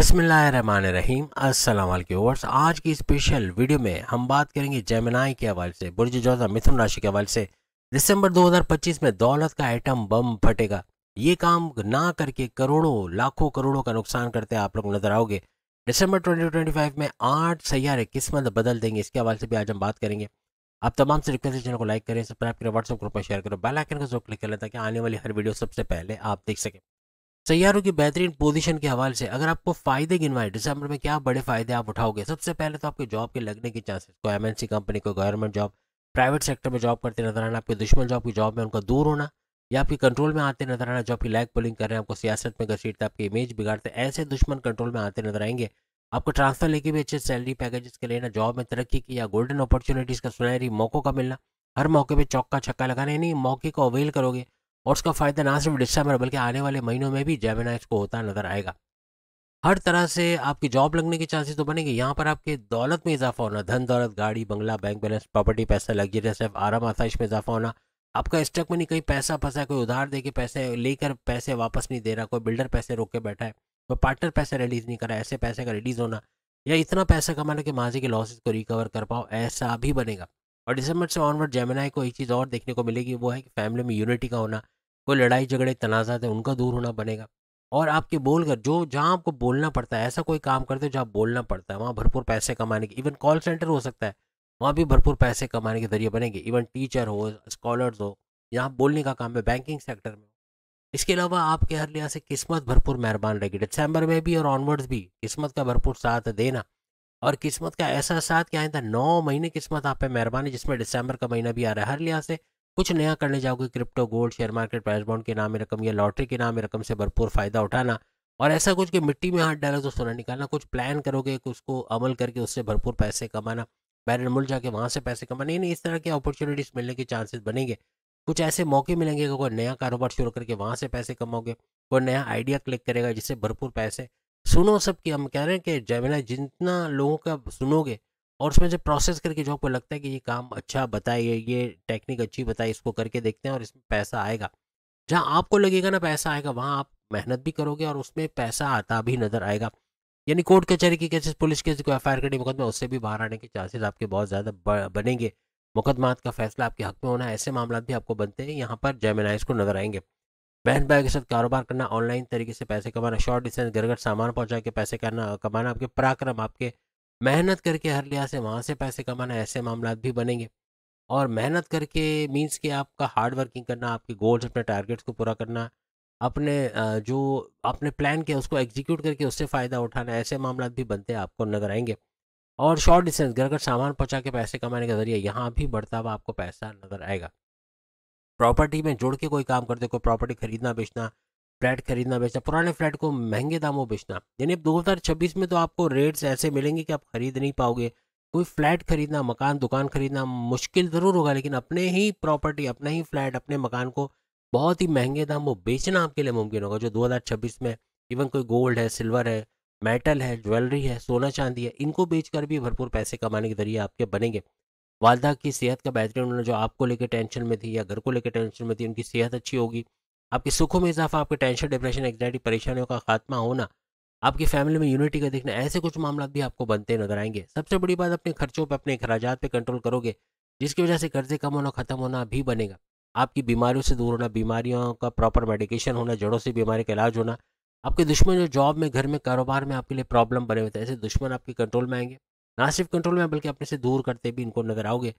बिस्मिल्लाहिर्रहमानिर्रहीम। अस्सलाम वालेकुम व्यूअर्स। आज की स्पेशल वीडियो में हम बात करेंगे जेमिनाई के हवाले से, बुर्ज जोधा मिथुन राशि के हवाले से। दिसंबर 2025 में दौलत का आइटम बम फटेगा। ये काम ना करके करोड़ों लाखों करोड़ों का नुकसान करते आप लोग नजर आओगे। दिसंबर 2025 में 8 सैयारे किस्मत बदल देंगे, इसके हवाले से भी आज हम बात करेंगे। आप तमाम से रिक्वेस्ट है, चैनल को लाइक करें, सब्सक्राइब करें, व्हाट्सएप ग्रुप में शेयर करो, बेल आइकन को जरूर क्लिक कर लें ताकि आने वाली हर वीडियो सबसे पहले आप देख सकें। सैयारों की बेहतरीन पोजीशन के हवाले से अगर आपको फायदे गिनवाए दिसंबर में, क्या बड़े फायदे आप उठाओगे। सबसे पहले तो आपके जॉब के लगने के चांसेस, कोई एमएनसी कंपनी, कोई गवर्नमेंट जॉब, प्राइवेट सेक्टर में जॉब करते नजर आना, आपके दुश्मन जॉब की जॉब में उनका दूर होना या आपके कंट्रोल में आते नजर आना, जो आपकी लैग पुलिंग कर रहे हैं, आपको सियासत में घसीटते, आपकी इमेज बिगाड़ते, ऐसे दुश्मन कंट्रोल में आते नजर आएंगे। आपको ट्रांसफर लेके भी अच्छे सैलरी पैकेजेस के लेना, जॉब में तरक्की की या गोल्डन अपॉर्चुनिटीज का सुनहरी मौकों का मिलना, हर मौके पे चौका छक्का लगाना, यानी मौके को अवेल करोगे और उसका फायदा ना सिर्फ दिसंबर बल्कि आने वाले महीनों में भी जेमिनाइज को होता नजर आएगा। हर तरह से आपकी जॉब लगने के चांसेस तो बनेंगे। यहाँ पर आपके दौलत में इजाफा होना, धन दौलत, गाड़ी बंगला, बैंक बैलेंस, प्रॉपर्टी, पैसा, लग्जरियस लाइफ, आराम आसाइश में इजाफा होना। आपका स्टक मनी, कहीं पैसा फंसा है, कोई उधार दे के पैसे लेकर पैसे वापस नहीं दे रहा, कोई बिल्डर पैसे रोक के बैठा है, कोई पार्टनर पैसे रिलीज नहीं कर रहा, ऐसे पैसे का रिलीज होना या इतना पैसा कमाना कि माजी के लॉसेस को रिकवर कर पाओ, ऐसा भी बनेगा। और दिसंबर से ऑनवर्ड जेमिनाई को एक चीज़ और देखने को मिलेगी, वो है कि फैमिली में यूनिटी का होना, कोई लड़ाई झगड़े तनाज़ात है उनका दूर होना बनेगा। और आपके बोलकर जो जहाँ आपको बोलना पड़ता है, ऐसा कोई काम करते हो जहाँ बोलना पड़ता है, वहाँ भरपूर पैसे कमाने की, इवन कॉल सेंटर हो सकता है, वहाँ भी भरपूर पैसे कमाने के जरिए बनेंगे। इवन टीचर हो, स्कॉलर्स हो, यहाँ बोलने का काम है, बैंकिंग सेक्टर में हो। इसके अलावा आपके हर लिहाज से किस्मत भरपूर मेहरबान रहेगी दिसंबर में भी और ऑनवर्ड्स भी। किस्मत का भरपूर साथ देना, और किस्मत का ऐसा साथ क्या आइंदा 9 महीने किस्मत आप पे मेहरबानी, जिसमें दिसंबर का महीना भी आ रहा है। हर लिहाज से कुछ नया करने जाओगे, crypto, gold, share market, price bond के नाम में रकम या लॉटरी के नाम में रकम से भरपूर फायदा उठाना। और ऐसा कुछ कि मिट्टी में हाथ डाला तो सोना निकालना, कुछ प्लान करोगे कि उसको अमल करके उससे भरपूर पैसे कमाना, बैरन मुल्क जाके वहाँ से पैसे कमाना, नहीं इस तरह की अपॉर्चुनिटीज मिलने के चांसेस बनेंगे। कुछ ऐसे मौके मिलेंगे कि कोई नया कारोबार शुरू करके वहाँ से पैसे कमाओगे, कोई नया आइडिया क्लिक करेगा जिससे भरपूर पैसे। सुनो सबकी, हम कह रहे हैं कि जेमिनी जितना लोगों का सुनोगे और उसमें से प्रोसेस करके जो आपको लगता है कि ये काम अच्छा बताइए, ये टेक्निक अच्छी बताई, इसको करके देखते हैं और इसमें पैसा आएगा। जहाँ आपको लगेगा ना पैसा आएगा, वहाँ आप मेहनत भी करोगे और उसमें पैसा आता भी नजर आएगा। यानी कोर्ट कचहरी की केसेस, पुलिस केस, कोई एफआईआर कटी मुकदमा, उससे भी बाहर आने के चांसेस आपके बहुत ज़्यादा बनेंगे। मुकदमात का फैसला आपके हक में होना, ऐसे मामला भी आपको बनते हैं, यहाँ पर जेमिनाइज को नजर आएंगे। बहन भाई के साथ कारोबार करना, ऑनलाइन तरीके से पैसे कमाना, शॉर्ट डिस्टेंस घर घर सामान पहुंचा के पैसे करना कमाना, आपके पराक्रम, आपके मेहनत करके हर लिहाज से वहाँ से पैसे कमाना, ऐसे मामला भी बनेंगे। और मेहनत करके मीन्स कि आपका हार्ड वर्किंग करना, आपके गोल्स, अपने टारगेट्स को पूरा करना, अपने जो आपने प्लान किया उसको एग्जीक्यूट करके उससे फ़ायदा उठाना, ऐसे मामला भी बनते हैं आपको नजर आएंगे। और शॉर्ट डिस्टेंस घर घर सामान पहुंचा के पैसे कमाने का जरिए यहाँ भी बढ़ता हुआ आपको पैसा नजर आएगा। प्रॉपर्टी में जुड़ के कोई काम करते हो, कोई प्रॉपर्टी खरीदना बेचना, फ्लैट खरीदना बेचना, पुराने फ्लैट को महंगे दामों बेचना, यानी अब 2026 में तो आपको रेट्स ऐसे मिलेंगे कि आप खरीद नहीं पाओगे। कोई फ्लैट खरीदना, मकान दुकान खरीदना मुश्किल ज़रूर होगा, लेकिन अपने ही प्रॉपर्टी, अपना ही फ्लैट, अपने मकान को बहुत ही महंगे दामों बेचना आपके लिए मुमकिन होगा, जो 2026 में इवन कोई गोल्ड है, सिल्वर है, मेटल है, ज्वेलरी है, सोना चांदी है, इनको बेचकर भी भरपूर पैसे कमाने के जरिए आपके बनेंगे। वालदा की सेहत का बेहतरीन होना, जो आपको लेकर टेंशन में थी या घर को लेकर टेंशन में थी, उनकी सेहत अच्छी होगी। आपके सुखों में इजाफा, आपके टेंशन, डिप्रेशन, एंग्जाइटी, परेशानियों का खात्मा होना, आपकी फैमिली में यूनिटी का दिखना, ऐसे कुछ मामला भी आपको बनते नजर आएंगे। सबसे बड़ी बात, अपने खर्चों पर, अपने अखराजात पे कंट्रोल करोगे, जिसकी वजह से कर्जे कम होना, खत्म होना भी बनेगा। आपकी बीमारियों से दूर होना, बीमारियों का प्रॉपर मेडिकेशन होना, जड़ों से बीमारी का इलाज होना। आपके दुश्मन जो जॉब में, घर में, कारोबार में आपके लिए प्रॉब्लम बने हुए थे, ऐसे दुश्मन आपके कंट्रोल में आएंगे। ना सिर्फ कंट्रोल में बल्कि अपने से दूर करते भी इनको नजर आओगे।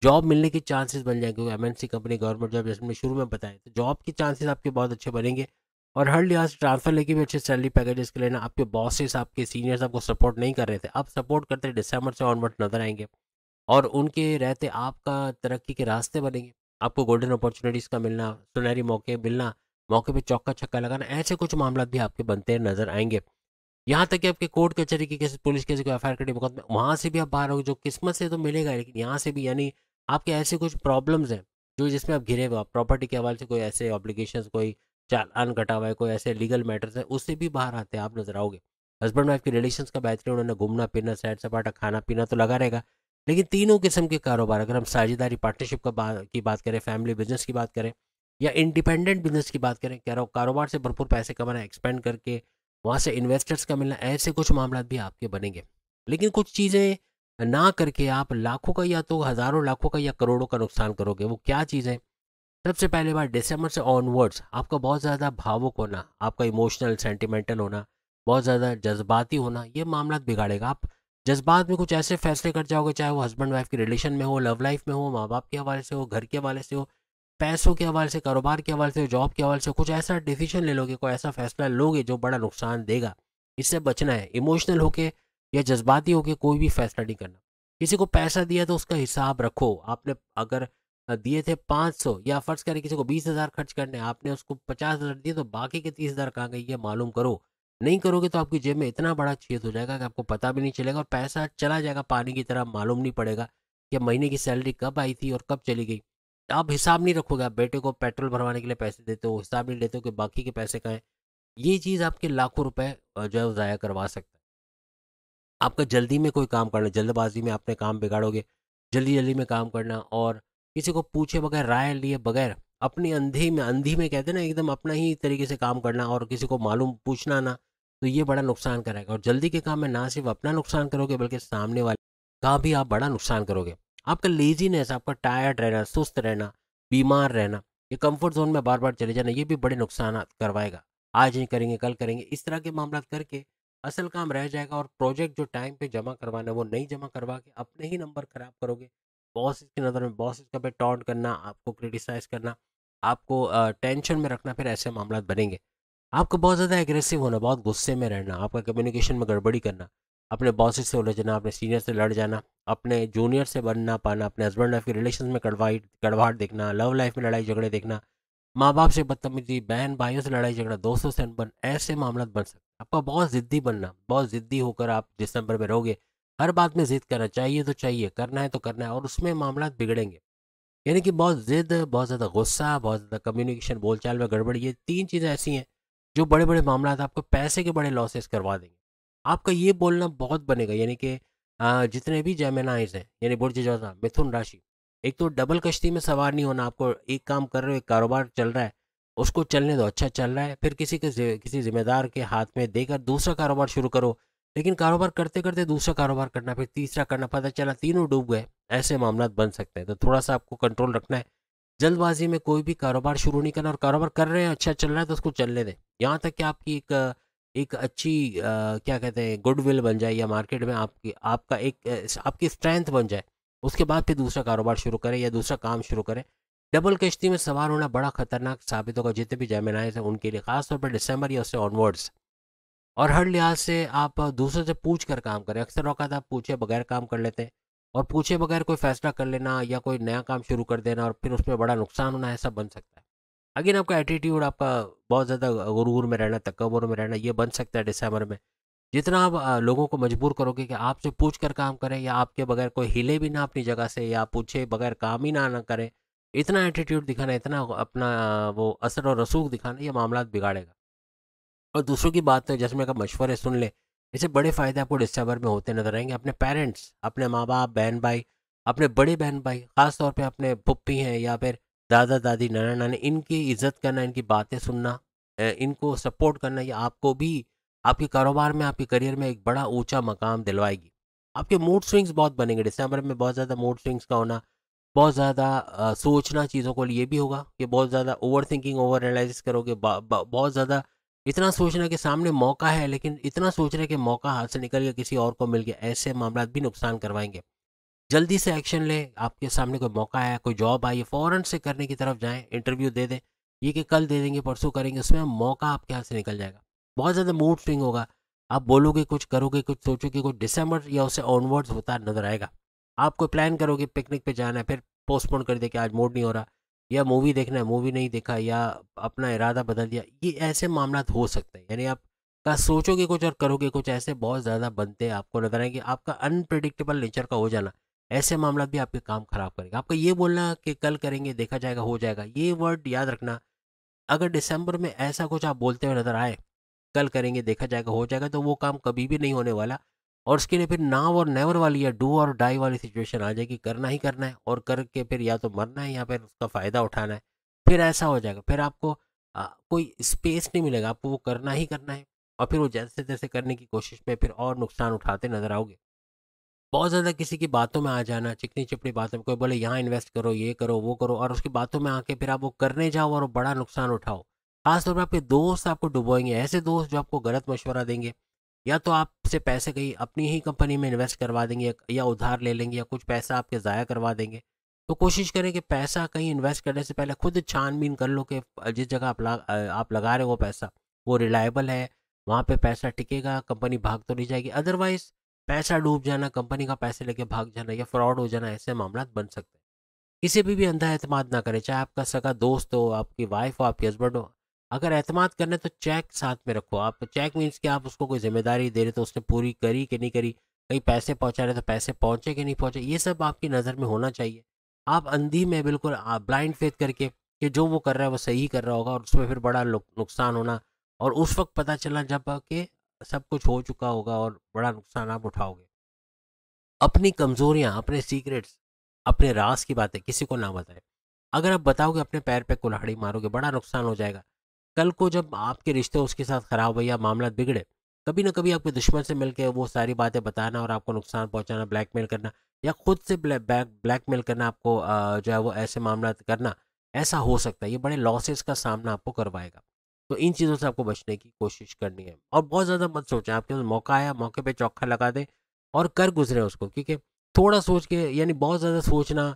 जॉब मिलने के चांसेस बन जाएंगे, क्योंकि एमएनसी कंपनी, गवर्नमेंट जॉब, जैसे मैंने शुरू में बताया, तो जॉब के चांसेस आपके बहुत अच्छे बनेंगे। और हर लिहाज से ट्रांसफर लेके भी अच्छे सैलरी पैकेजेस के लेना, आपके बॉसेस, आपके सीनियर्स आपको सपोर्ट नहीं कर रहे थे, अब सपोर्ट करते दिसंबर से ऑनवर्ड नजर आएंगे। और उनके रहते आपका तरक्की के रास्ते बनेंगे। आपको गोल्डन अपॉर्चुनिटीज़ का मिलना, सुनहरी मौके मिलना, मौके पे चौका छक्का लगाना, ऐसे कुछ मामला भी आपके बनते नजर आएंगे। यहाँ तक कि आपके कोर्ट कचहरी की केस, पुलिस केस, कोई एफआईआर कटी मुकदमा, वहाँ से भी आप बाहर होगे, जो किस्मत से तो मिलेगा ही, लेकिन यहाँ से भी, यानी आपके ऐसे कुछ प्रॉब्लम्स हैं जो जिसमें आप घिरे हुए, आप प्रॉपर्टी के हवाले से कोई ऐसे ऑब्लिगेशंस, कोई चालान कटा हुआ है, कोई ऐसे लीगल मैटर्स है, उससे भी बाहर आते हैं आप नजर आओगे। हस्बैंड वाइफ के रिलेशंस का बेहतरीन, उन्होंने घूमना फिरना, सैर सपाटा, खाना पीना तो लगा रहेगा। लेकिन तीनों किस्म के कारोबार, अगर हम साझेदारी, पार्टनरशिप की बात करें, फैमिली बिजनेस की बात करें या इंडिपेंडेंट बिजनेस की बात करें, कह रहा हूँ कारोबार से भरपूर पैसे कमाना, एक्सपेंड करके वहाँ से इन्वेस्टर्स का मिलना, ऐसे कुछ मामला भी आपके बनेंगे। लेकिन कुछ चीज़ें ना करके आप लाखों का या तो हज़ारों लाखों का या करोड़ों का नुकसान करोगे। वो क्या चीज़ है? सबसे पहली बात, दिसंबर से ऑनवर्ड्स आपका बहुत ज़्यादा भावुक होना, आपका इमोशनल सेंटिमेंटल होना, बहुत ज़्यादा जज्बाती होना, ये मामला बिगाड़ेगा। आप जज्बात में कुछ ऐसे फैसले कर जाओगे, चाहे वो हस्बैंड वाइफ के रिलेशन में हो, लव लाइफ में हो, माँ बाप के हवाले से हो, घर के हवाले से हो, पैसों के हवाले से, कारोबार के हवाले से, जॉब के हवाले से, कुछ ऐसा डिसीजन ले लोगे, कोई ऐसा फैसला लोगे जो बड़ा नुकसान देगा। इससे बचना है। इमोशनल होके या जज्बाती होके कोई भी फैसला नहीं करना। किसी को पैसा दिया तो उसका हिसाब रखो। आपने अगर दिए थे 500, या फ़र्ज़ करें किसी को 20,000 खर्च करने, आपने उसको 50,000 दिए, तो बाकी के 30,000 कहाँ गए, ये मालूम करो। नहीं करोगे तो आपकी जेब में इतना बड़ा छेद हो जाएगा कि आपको पता भी नहीं चलेगा और पैसा चला जाएगा पानी की तरह, मालूम नहीं पड़ेगा कि महीने की सैलरी कब आई थी और कब चली गई। आप हिसाब नहीं रखोगे, आप बेटे को पेट्रोल भरवाने के लिए पैसे देते हो, हिसाब नहीं लेते हो कि बाकी के पैसे कहाँ हैं। ये चीज़ आपके लाखों रुपए जो है वो ज़ाया करवा सकता है। आपका जल्दी में कोई काम करना, जल्दबाजी में अपने काम बिगाड़ोगे, जल्दी-जल्दी में काम करना और किसी को पूछे बगैर, राय लिए बगैर, अपनी अंधी में कहते हैं ना, एकदम अपना ही तरीके से काम करना और किसी को मालूम पूछना ना, तो ये बड़ा नुकसान कराएगा। और जल्दी के काम में ना सिर्फ अपना नुकसान करोगे बल्कि सामने वाले का भी आप बड़ा नुकसान करोगे। आपका लेज़ीनेस, आपका टायर्ड रहना, सुस्त रहना, बीमार रहना, ये कम्फर्ट ज़ोन में बार-बार चले जाना, ये भी बड़े नुकसानात करवाएगा। आज नहीं करेंगे, कल करेंगे, इस तरह के मामला करके असल काम रह जाएगा और प्रोजेक्ट जो टाइम पे जमा करवाना है वो नहीं जमा करवा के अपने ही नंबर खराब करोगे। बॉस की नज़र में, बॉस का पे टॉन्ट करना, आपको क्रिटिसाइज करना, आपको टेंशन में रखना, फिर ऐसे मामला बनेंगे। आपको बहुत ज़्यादा एग्रेसिव होना, बहुत गुस्से में रहना, आपका कम्युनिकेशन में गड़बड़ी करना, अपने बॉसेस से उलझना, अपने सीनियर से लड़ जाना, अपने जूनियर से बन ना पाना, अपने हस्बैंड वाइफ के रिलेशन में कड़वाहट देखना, लव लाइफ में लड़ाई झगड़े देखना, माँ बाप से बदतमीजी, बहन भाइयों से लड़ाई झगड़ा, दोस्तों से अनबन, ऐसे मामला बन सकते हैं। आपका बहुत ज़िद्दी बनना, बहुत ज़िद्दी होकर आप दिसंबर में रहोगे, हर बात में ज़िद करना, चाहिए तो चाहिए, करना है तो करना है, और उसमें मामला बिगड़ेंगे। यानी कि बहुत ज़िद, बहुत ज़्यादा गुस्सा, बहुत ज़्यादा कम्युनिकेशन, बोलचाल में गड़बड़ी, ये 3 चीज़ें ऐसी हैं जो बड़े-बड़े मामलात आपको पैसे के बड़े लॉसेस करवा देंगे। आपका ये बोलना बहुत बनेगा, यानी कि जितने भी जेमिनाइज़ हैं, यानी बुर्ज ज्वाला, मिथुन राशि, एक तो डबल कश्ती में सवार नहीं होना। आपको एक काम कर रहे हो, एक कारोबार चल रहा है, उसको चलने दो, अच्छा चल रहा है, फिर किसी ज़िम्मेदार के हाथ में देकर दूसरा कारोबार शुरू करो। लेकिन कारोबार करते-करते दूसरा कारोबार करना, फिर तीसरा करना, पता चला तीनों डूब गए, ऐसे मामलात बन सकते हैं। तो थोड़ा-सा आपको कंट्रोल रखना है। जल्दबाज़ी में कोई भी कारोबार शुरू नहीं करना, और कारोबार कर रहे हैं, अच्छा चल रहा है तो उसको चलने दें। यहाँ तक कि आपकी एक अच्छी क्या कहते हैं, गुडविल बन जाए, या मार्केट में आपका एक आपकी स्ट्रेंथ बन जाए। उसके बाद फिर दूसरा कारोबार शुरू करें या दूसरा काम शुरू करें। डबल कश्ती में सवार होना बड़ा खतरनाक साबित होगा जितने भी जेमिनाइज़ हैं उनके लिए, ख़ास तौर पर दिसंबर या उससे ऑनवर्ड्स। और हर लिहाज से आप दूसरों से पूछ कर काम करें। अक्सर औक़ात आप पूछे बगैर काम कर लेते हैं, और पूछे बगैर कोई फ़ैसला कर लेना या कोई नया काम शुरू कर देना और फिर उसमें बड़ा नुकसान होना, ऐसा बन सकता है। अगेन आपका एटीट्यूड, आपका बहुत ज़्यादा गुरूर में रहना, तकब्बुर में रहना, ये बन सकता है दिसंबर में। जितना आप लोगों को मजबूर करोगे कि आपसे पूछ कर काम करें, या आपके बगैर कोई हिले भी ना अपनी जगह से, या पूछे बगैर काम ही ना करें, इतना एटीट्यूड दिखाना, इतना अपना वो असर और रसूख दिखाना, ये मामला बिगाड़ेगा। और दूसरों की बात तो जैसे मैंने कहा, मशवरे सुन लें। इससे बड़े फ़ायदे आपको डिस्कवर में होते नज़र आएँगे। अपने पेरेंट्स, अपने माँ-बाप, बहन-भाई, अपने बड़े बहन-भाई, ख़ास तौर पे अपने फूप्पी हैं या फिर दादा-दादी, नाना-नानी, इनकी इज़्ज़त करना, इनकी बातें सुनना, इनको सपोर्ट करना, ये आपको भी आपके कारोबार में, आपके करियर में एक बड़ा ऊँचा मकाम दिलवाएगी। आपके मूड स्विंग्स बहुत बनेंगे दिसंबर में, बहुत ज़्यादा मूड स्विंग्स का होना, बहुत ज़्यादा सोचना चीज़ों को, ये भी होगा कि बहुत ज़्यादा ओवरथिंकिंग, ओवर एनालाइसिस करोगे, ब ब बहुत ज़्यादा इतना सोचना कि सामने मौका है, लेकिन इतना सोच रहे कि मौका हाथ से निकल गया, किसी और को मिल गया, ऐसे मामलात भी नुकसान करवाएँगे। जल्दी से एक्शन लें, आपके सामने कोई मौका आया, कोई जॉब आई है, फ़ौरन से करने की तरफ जाएँ, इंटरव्यू दे दें। ये कि कल दे देंगे, परसों करेंगे, उसमें मौका आपके हाथ से निकल जाएगा। बहुत ज़्यादा मूड स्विंग होगा, आप बोलोगे कुछ, करोगे कुछ, सोचोगे कुछ, दिसंबर या उससे ऑनवर्ड्स होता नज़र आएगा। आप कोई प्लान करोगे, पिकनिक पे जाना है, फिर पोस्टपोन कर दिया कि आज मूड नहीं हो रहा, या मूवी देखना है, मूवी नहीं देखा, या अपना इरादा बदल दिया, ये ऐसे मामलात हो सकते हैं। यानी आप का सोचोगे कुछ और करोगे कुछ, ऐसे बहुत ज़्यादा बनते हैं आपको नज़र आएँगे। आपका अनप्रेडिक्टेबल नेचर का हो जाना, ऐसे मामला भी आपके काम खराब करेगा। आपका ये बोलना कि कल करेंगे, देखा जाएगा, हो जाएगा, ये वर्ड याद रखना। अगर दिसंबर में ऐसा कुछ आप बोलते हुए नज़र आए, कल करेंगे, देखा जाएगा, हो जाएगा, तो वो काम कभी भी नहीं होने वाला। और उसके लिए फिर नाउ और नेवर वाली, या डू और डाई वाली सिचुएशन आ जाएगी। करना ही करना है, और करके फिर या तो मरना है या फिर उसका फ़ायदा उठाना है। फिर ऐसा हो जाएगा, फिर आपको कोई स्पेस नहीं मिलेगा, आपको वो करना ही करना है। और फिर वो जैसे तैसे करने की कोशिश में फिर और नुकसान उठाते नजर आओगे। बहुत ज़्यादा किसी की बातों में आ जाना, चिकनी-चपड़ी बातों में, कोई बोले यहाँ इन्वेस्ट करो, ये करो, वो करो, और उसकी बातों में आके फिर आप वो करने जाओ और वो बड़ा नुकसान उठाओ। खास तौर पे आपके दोस्त आपको डुबोएँगे, ऐसे दोस्त जो आपको गलत मशवरा देंगे, या तो आपसे पैसे कहीं अपनी ही कंपनी में इन्वेस्ट करवा देंगे, या उधार ले लेंगे, या कुछ पैसा आपके ज़ाया करवा देंगे। तो कोशिश करें कि पैसा कहीं इन्वेस्ट करने से पहले खुद छान-बीन कर लो कि जिस जगह आप लगा रहे हो वो पैसा, वो रिलायबल है, वहाँ पे पैसा टिकेगा, कंपनी भाग तो नहीं जाएगी। अदरवाइज़ पैसा डूब जाना, कंपनी का पैसे लेके भाग जाना या फ्रॉड हो जाना, ऐसे मामलात बन सकते हैं। किसी पे भी अंधा एतमाद ना करें, चाहे आपका सगा दोस्त हो, आपकी वाइफ हो, आपके हस्बैंड हो। अगर एतमाद करना है तो चेक साथ में रखो। आप चेक मीन्स कि आप उसको कोई ज़िम्मेदारी दे रहे तो उसने पूरी करी कि नहीं करी, कहीं पैसे पहुँचा रहे तो पैसे पहुँचे कि नहीं पहुँचे, ये सब आपकी नज़र में होना चाहिए। आप अंधी में बिल्कुल ब्लाइंड फेथ करके कि जो वो कर रहा है वो सही कर रहा होगा, और उसमें फिर बड़ा नुकसान होना, और उस वक़्त पता चलना जब कि सब कुछ हो चुका होगा और बड़ा नुकसान आप उठाओगे। अपनी कमज़ोरियाँ, अपने सीक्रेट्स, अपने राज़ की बातें किसी को ना बताएँ। अगर आप बताओगे अपने पैर पे कुल्हाड़ी मारोगे, बड़ा नुकसान हो जाएगा। कल को जब आपके रिश्ते उसके साथ ख़राब हो या मामला बिगड़े, कभी न कभी आपके दुश्मन से मिलके वो सारी बातें बताना और आपको नुकसान पहुँचाना, ब्लैकमेल करना, या खुद से ब्लैकमेल करना आपको, जो है वो ऐसे मामला करना, ऐसा हो सकता है। ये बड़े लॉसेस का सामना आपको करवाएगा। तो इन चीज़ों से आपको बचने की कोशिश करनी है, और बहुत ज़्यादा मत सोचें। आपके पास मौका आया, मौके पे चौका लगा दें और कर गुज़रें उसको, क्योंकि थोड़ा सोच के, यानी बहुत ज़्यादा सोचना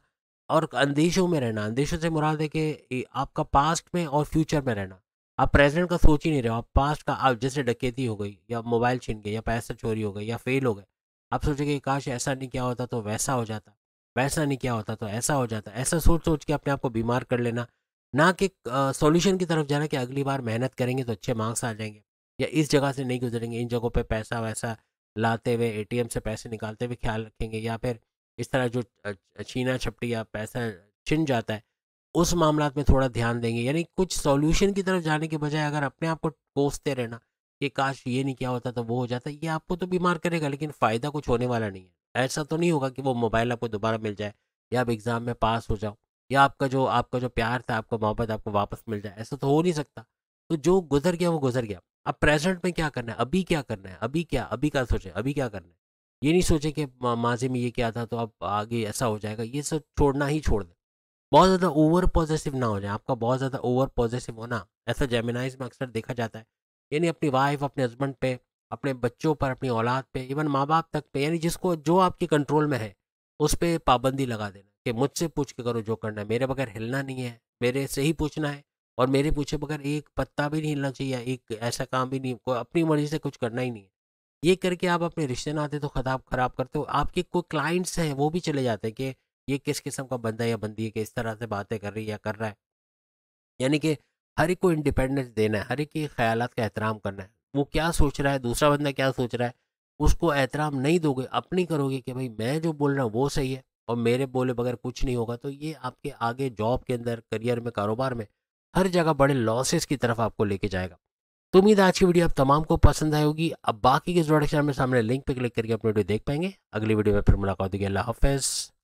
और अंदेशों में रहना, अंदेशों से मुराद है कि आपका पास्ट में और फ्यूचर में रहना। आप प्रेज़ेंट का सोच ही नहीं रहे हो, आप पास्ट का, आप जैसे डकैती हो गई या मोबाइल छीन गए या पैसा चोरी हो गई या फ़ेल हो गए। आप सोचेंगे काश ऐसा नहीं किया होता तो वैसा हो जाता, वैसा नहीं किया होता तो ऐसा हो जाता। ऐसा सोच-सोच के अपने आप को बीमार कर लेना, ना कि सॉल्यूशन की तरफ जाना कि अगली बार मेहनत करेंगे तो अच्छे मार्क्स आ जाएँगे, या इस जगह से नहीं गुज़रेंगे, इन जगहों पे पैसा-वैसा लाते हुए, एटीएम से पैसे निकालते हुए ख़्याल रखेंगे, या फिर इस तरह जो छीना-झपटी या पैसा छिन जाता है, उस मामलात में थोड़ा ध्यान देंगे। यानी कुछ सॉल्यूशन की तरफ जाने के बजाय अगर अपने आप को कोसते रहना कि काश ये नहीं किया होता तो वो हो जाता, ये आपको तो बीमार करेगा लेकिन फ़ायदा कुछ होने वाला नहीं है। ऐसा तो नहीं होगा कि वो मोबाइल आपको दोबारा मिल जाए, या आप एग्ज़ाम में पास हो जाओ, या आपका जो प्यार था, आपका मोहब्बत आपको वापस मिल जाए, ऐसा तो हो नहीं सकता। तो जो गुज़र गया वो गुज़र गया। अब प्रेज़ेंट में क्या करना है, अभी क्या करना है, अभी का सोचें, अभी क्या करना है। ये नहीं सोचें कि माज़ी में ये किया था तो अब आगे ऐसा हो जाएगा, ये सब छोड़ना ही छोड़ दें। बहुत ज़्यादा ओवर पॉसेसिव ना हो जाए, आपका बहुत ज़्यादा ओवर पॉसेसिव होना, ऐसा जेमिनाइज़ में अक्सर देखा जाता है। यानी अपनी वाइफ़, अपने हस्बैंड पे, अपने बच्चों पर, अपनी औलाद पे, इवन माँ-बाप तक पे, यानी जिसको जो आपके कंट्रोल में है, उस पे पाबंदी लगा देना कि मुझसे पूछ के करो जो करना है, मेरे बगैर हिलना नहीं है, मेरे से ही पूछना है, और मेरे पूछे बगैर एक पत्ता भी नहीं हिलना चाहिए, एक ऐसा काम भी नहीं, कोई अपनी मर्ज़ी से कुछ करना ही नहीं है। ये करके आप अपने रिश्ते नाते तो खराब खराब करते हो, आपके कोई क्लाइंट्स हैं वो भी चले जाते हैं कि ये किस किस्म का बंदा या बंदी है कि इस तरह से बातें कर रही है या कर रहा है। यानी कि हर एक को इंडिपेंडेंस देना है, हर एक के ख़यालात का एहतराम करना है। वो क्या सोच रहा है, दूसरा बंदा क्या सोच रहा है, उसको एहतराम नहीं दोगे, अपनी करोगे कि भाई मैं जो बोल रहा हूँ वो सही है और मेरे बोले बगैर कुछ नहीं होगा, तो ये आपके आगे जॉब के अंदर, करियर में, कारोबार में, हर जगह बड़े लॉसेस की तरफ आपको लेके जाएगा। तो उम्मीद है आज की वीडियो आप तमाम को पसंद आई होगी। अब बाकी के इस प्रोडक्शन में सामने लिंक पे क्लिक करके अपनी वीडियो देख पाएंगे। अगली वीडियो में फिर मुलाकात होगी। अल्लाह हाफ़िज़।